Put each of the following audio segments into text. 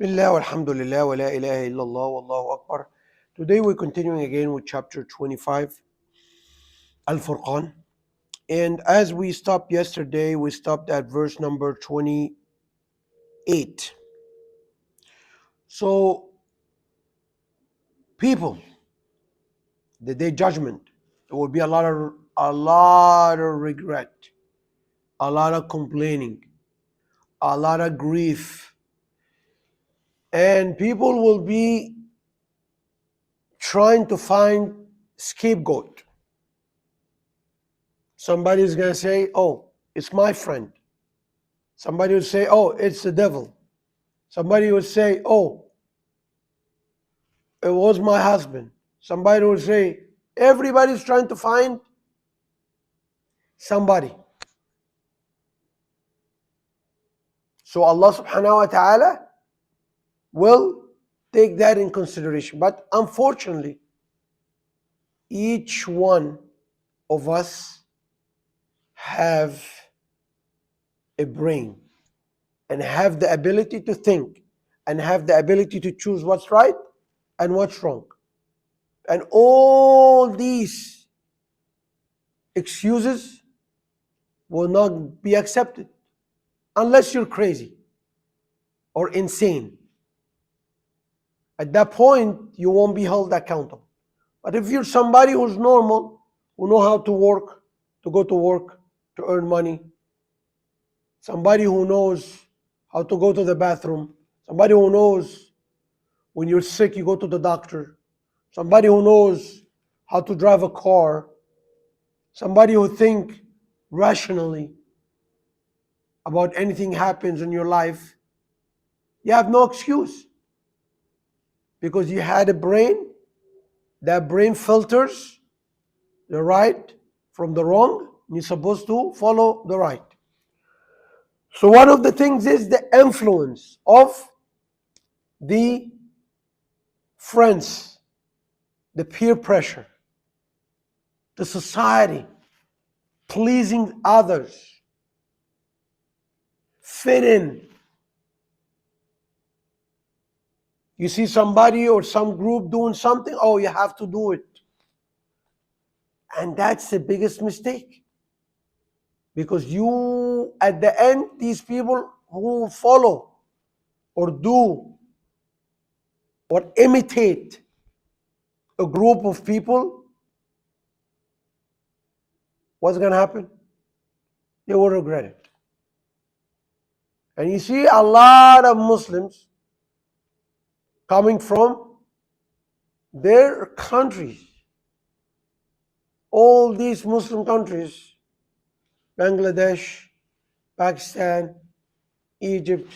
Billah walhamdulillah wa la ilaha illallah wallahu akbar. Today we're continuing again with chapter 25, Al-Furqan. And as we stopped yesterday, we stopped at verse number 28. So, people, the day judgment, there will be a lot of regret, a lot of complaining, a lot of grief, and people will be trying to find scapegoat. Somebody's going to say, oh, it's my friend. Somebody would say, oh, it's the devil. Somebody would say, oh, it was my husband. Somebody would say, everybody's trying to find somebody. So Allah subhanahu wa ta'ala will take that in consideration. But unfortunately, each one of us have a brain and have the ability to think and have the ability to choose what's right and what's wrong. And all these excuses will not be accepted unless you're crazy or insane. At that point, you won't be held accountable. But if you're somebody who's normal, who know how to work, to go to work, to earn money, somebody who knows how to go to the bathroom, somebody who knows when you're sick, you go to the doctor, somebody who knows how to drive a car, somebody who think rationally about anything happens in your life, you have no excuse because you had a brain. That brain filters the right from the wrong, and you're supposed to follow the right. So one of the things is the influence of the friends, the peer pressure, the society, pleasing others, fit in. You see somebody or some group doing something, oh, you have to do it. And that's the biggest mistake. Because you, at the end, these people who follow or do or imitate a group of people, what's going to happen? They will regret it. And you see a lot of Muslims coming from their countries, all these Muslim countries, Bangladesh, Pakistan, Egypt,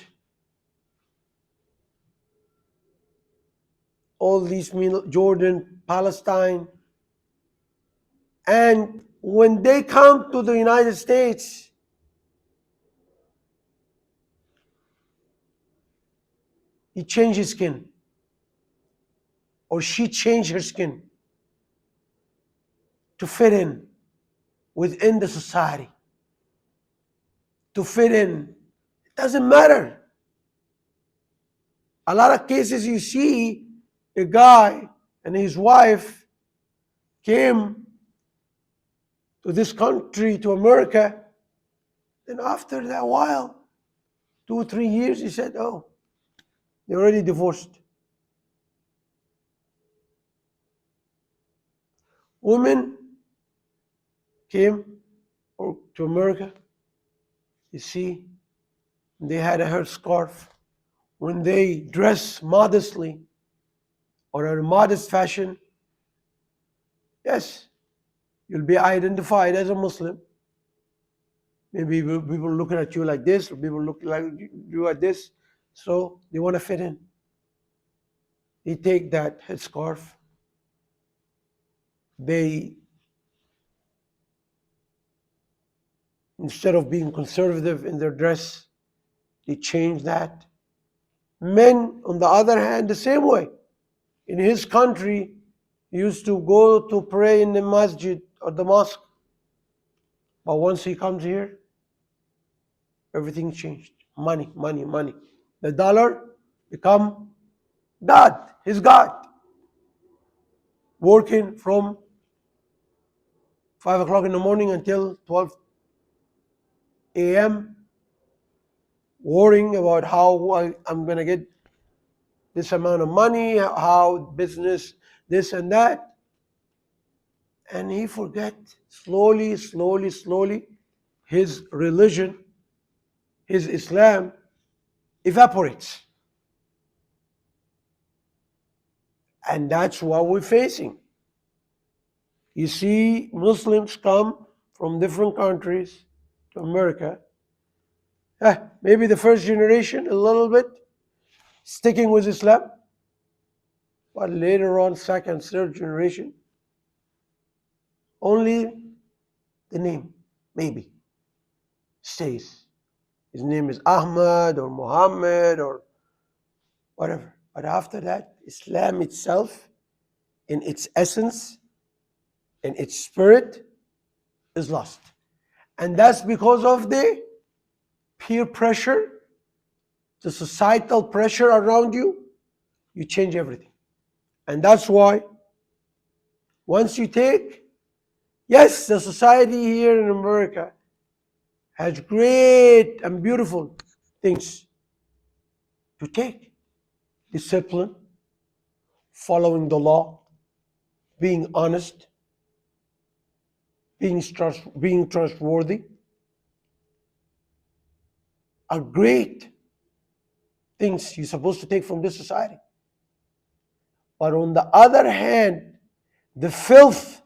all these, Jordan, Palestine. And when they come to the United States, he changed his skin, or she changed her skin to fit in within the society, to fit in. It doesn't matter. A lot of cases you see a guy and his wife came to this country, to America, and after that while, 2 or 3 years, he said, oh, they're already divorced. Women came to America, you see, they had a hair scarf. When they dress modestly or in a modest fashion, yes, you'll be identified as a Muslim. Maybe people looking at you like this, or people look like you at this, so they want to fit in. They take that headscarf, they, instead of being conservative in their dress, they change that. Men, on the other hand, the same way. In his country, he used to go to pray in the masjid or the mosque. But once he comes here, everything changed. Money, money, money. The dollar become God, his God, working from 5 o'clock in the morning until 12 a.m., worrying about how I'm going to get this amount of money, how business, this and that. And he forgets slowly, his religion, his Islam evaporates. And that's what we're facing. You see Muslims come from different countries to America. Maybe the first generation, a little bit, sticking with Islam. But later on, second, third generation, only the name, maybe, stays. His name is Ahmad or Muhammad or whatever. But after that, Islam itself, in its essence, in its spirit, is lost. And that's because of the peer pressure, the societal pressure around you. You change everything. And that's why once you take, yes, the society here in America has great and beautiful things to take. Discipline, following the law, being honest, being trustworthy are great things you're supposed to take from this society. But on the other hand, the filth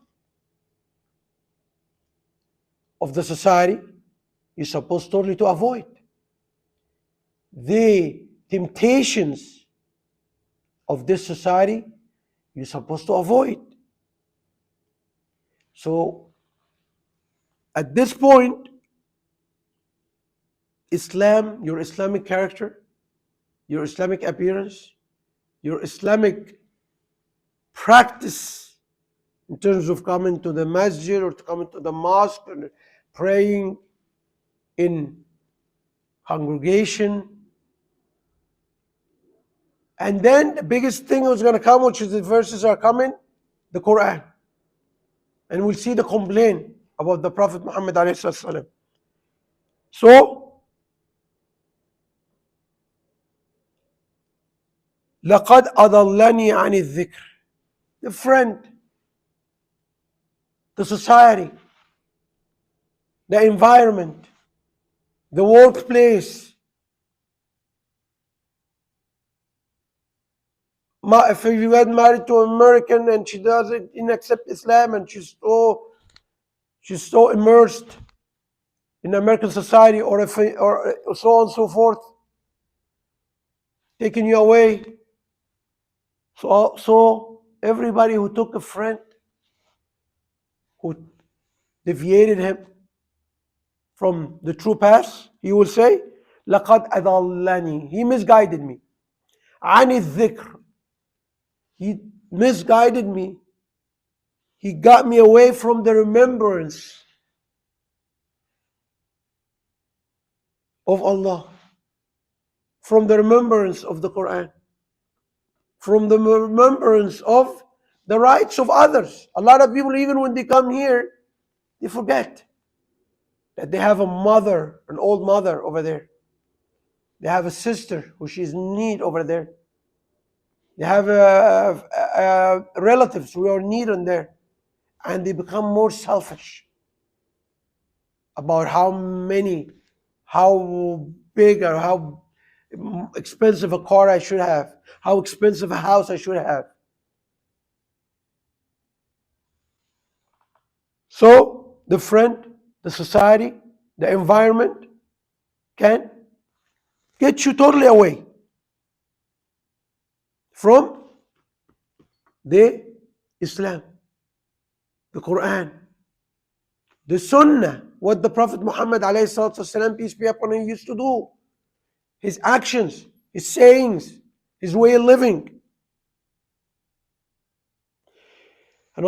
of the society you're supposed totally to avoid. The temptations of this society you're supposed to avoid. So at this point, Islam, your Islamic character, your Islamic appearance, your Islamic practice in terms of coming to the masjid or to coming to the mosque and praying in congregation. And then the biggest thing was going to come, which is the verses are coming, the Quran. And we'll see the complaint about the Prophet Muhammad ﷺ. So, لَقَدْ أَضَلَّنِي عَنِ الذِّكْرِ. The friend, the society, the environment, the workplace. If you get married to an American and she doesn't accept Islam and she's so immersed in American society or so on and so forth, taking you away. So everybody who took a friend, who deviated him from the true path, he will say, لَقَدْ أَضَلَّنِي. He misguided me. عَنِ الذِّكْرِ. He misguided me. He got me away from the remembrance of Allah, from the remembrance of the Quran, from the remembrance of the rights of others. A lot of people, even when they come here, they forget that they have a mother, an old mother over there. They have a sister who she's in need over there. They have relatives who are in need on there. And they become more selfish about how big or how expensive a car I should have, how expensive a house I should have. So the friend, the society, the environment can get you totally away from the Islam, the Quran, the Sunnah, what the Prophet Muhammad ﷺ, peace be upon him, used to do, his actions, his sayings, his way of living.